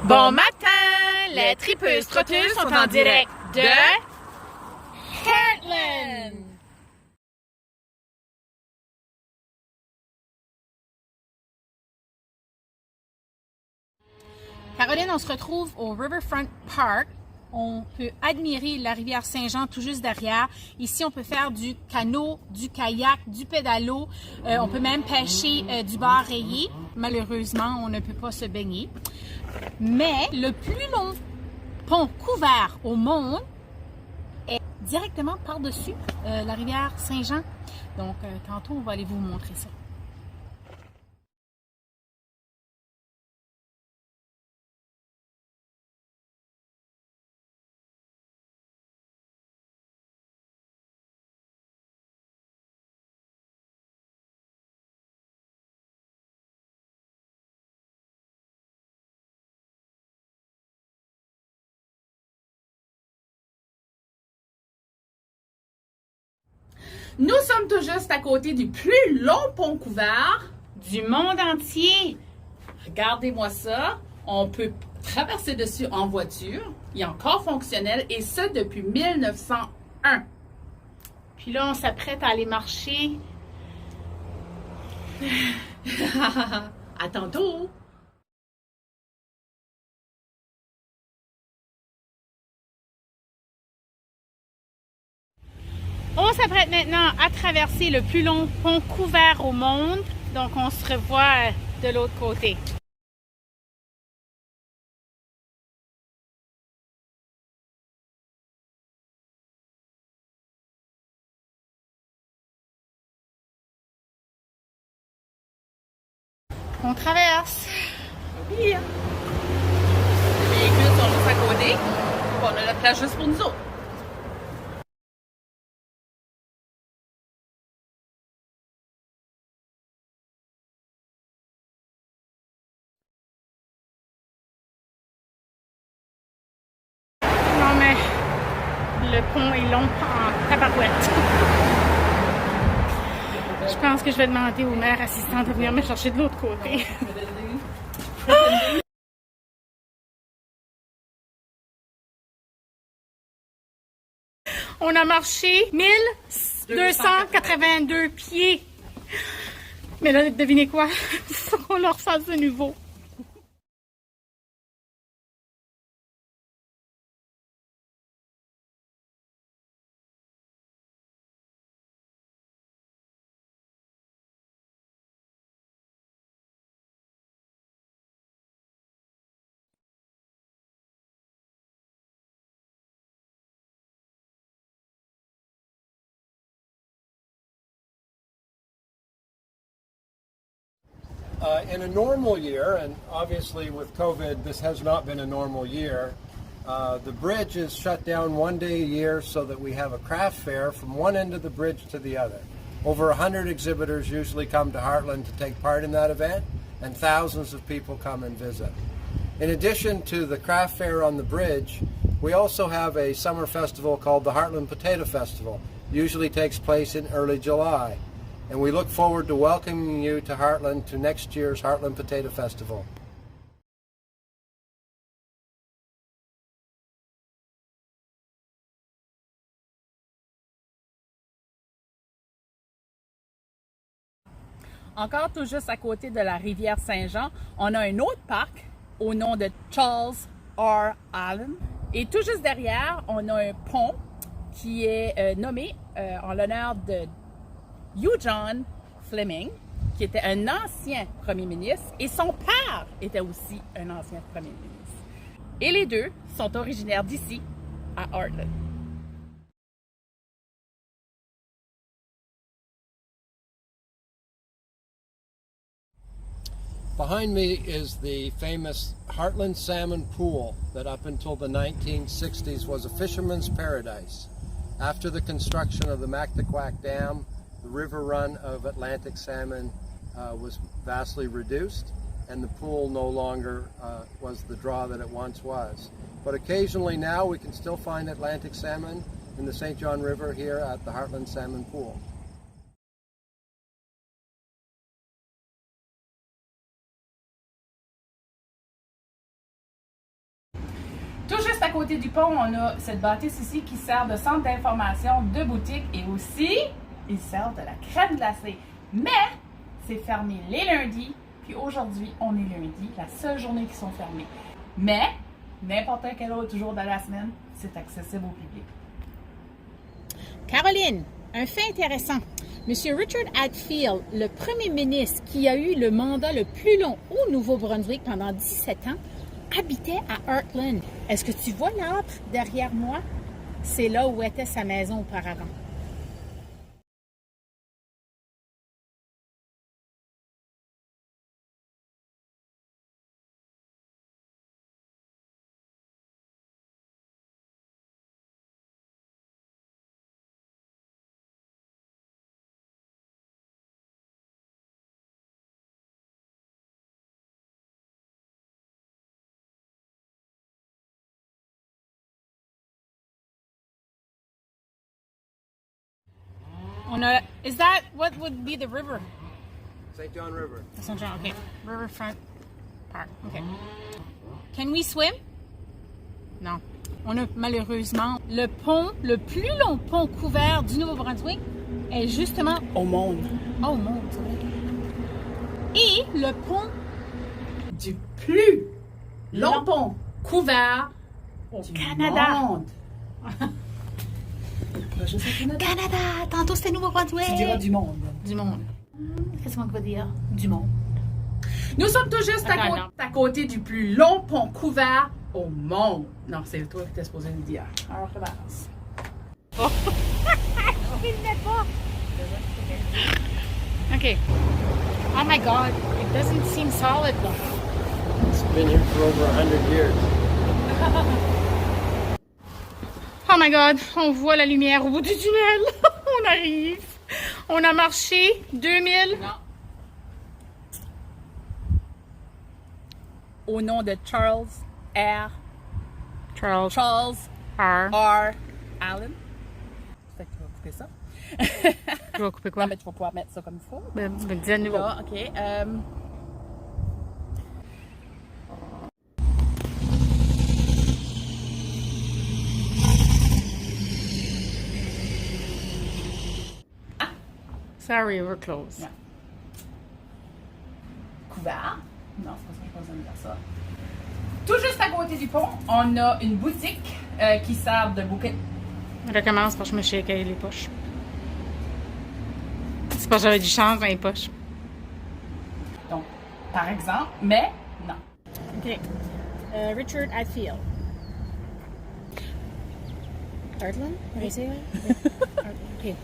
Bon matin! Les tripeuses trotteuses sont en direct de Heartland! Caroline, on se retrouve au Riverfront Park. On peut admirer la rivière Saint-Jean tout juste derrière. Ici, on peut faire du canot, du kayak, du pédalo. On peut même pêcher du bar rayé. Malheureusement, on ne peut pas se baigner. Mais le plus long pont couvert au monde est directement par-dessus la rivière Saint-Jean. Donc, tantôt, on va aller vous montrer ça. Nous sommes tout juste à côté du plus long pont couvert Du monde entier. Regardez-moi ça. On peut traverser dessus en voiture. Il est encore fonctionnel et ce depuis 1901. Puis là, on s'apprête à aller marcher. À tantôt! On s'apprête maintenant à traverser le plus long pont couvert au monde. Donc, on se revoit de l'autre côté. On traverse. Oui. Les véhicules sont juste à côté. On a la place juste pour nous autres. Non, mais le pont est long en tabarouette. Je pense que je vais demander au maire assistant de venir me chercher de l'autre côté. On a marché 1282 pieds. Mais là, devinez quoi? Il faut qu'on le refasse de nouveau. In a normal year, and obviously with COVID, this has not been a normal year, the bridge is shut down one day a year so that we have a craft fair from one end of the bridge to the other. Over 100 exhibitors usually come to Heartland to take part in that event, and thousands of people come and visit. In addition to the craft fair on the bridge, we also have a summer festival called the Heartland Potato Festival. Usually takes place in early July. And we look forward to welcoming you to Heartland to next year's Heartland Potato Festival. Encore tout juste à côté de la rivière Saint-Jean, on a un autre parc au nom de Charles R. Allen. Et tout juste derrière, on a un pont qui est nommé en l'honneur de Hugh John Fleming, qui était un ancien premier ministre, et son père était aussi un ancien premier ministre. Et les deux sont originaires d'ici, à Heartland. Behind me is the famous Heartland Salmon Pool that up until the 1960s was a fisherman's paradise. After the construction of the Mactaquac Dam, the river run of Atlantic salmon was vastly reduced, and the pool no longer was the draw that it once was. But occasionally now we can still find Atlantic salmon in the St. John River here at the Heartland Salmon Pool. Tout juste à côté du pont, on a cette bâtisse ici qui sert de centre d'information, de boutique et aussi, ils servent de la crème glacée. Mais, c'est fermé les lundis, puis aujourd'hui, on est lundi, la seule journée qui sont fermées. Mais, n'importe quel autre jour de la semaine, c'est accessible au public. Caroline, un fait intéressant. Monsieur Richard Hadfield, le premier ministre qui a eu le mandat le plus long au Nouveau-Brunswick pendant 17 ans, habitait à Heartland. Est-ce que tu vois l'arbre derrière moi? C'est là où était sa maison auparavant. Is that what would be the river? St. John River. St. John, okay. Riverfront Park, okay. Can we swim? Non. On a malheureusement le pont, le plus long pont couvert du Nouveau-Brunswick est justement Au monde. au monde. C'est vrai. Et le pont Du plus long pont couvert au du Canada. monde. Pas juste au Canada. Canada! Tantôt c'était Nouveau-Brunswick. Tu diras du monde. Du monde. Qu'est-ce qu'on va dire? Du monde. Nous sommes tout juste Attends, non. à côté du plus long pont couvert au monde. Non, c'est toi qui t'es supposé le dire. Alors, recommence. Oh. Il ne met pas. OK. Oh my God. It doesn't seem solid though. It's been here for over 100 years. Oh my God. On voit la lumière au bout du tunnel. On arrive. On a marché 2000. Non. Au nom de Charles R. Charles R. R. Allen. Fait que tu vas couper ça. Tu vas couper quoi? Non, mais tu vas pouvoir mettre ça comme il faut. Ben, dis à nouveau. Là, OK. Sorry, we're close. Non. Couvert. Non, c'est pas ça, j'ai pas besoin de dire ça. Tout juste à côté du pont, on a une boutique qui sert de bouquet. Recommence parce que je me shake les poches. C'est parce que j'avais du change dans les poches. Donc, par exemple, mais non. OK. Richard Hadfield. Heartland? What did I say? OK.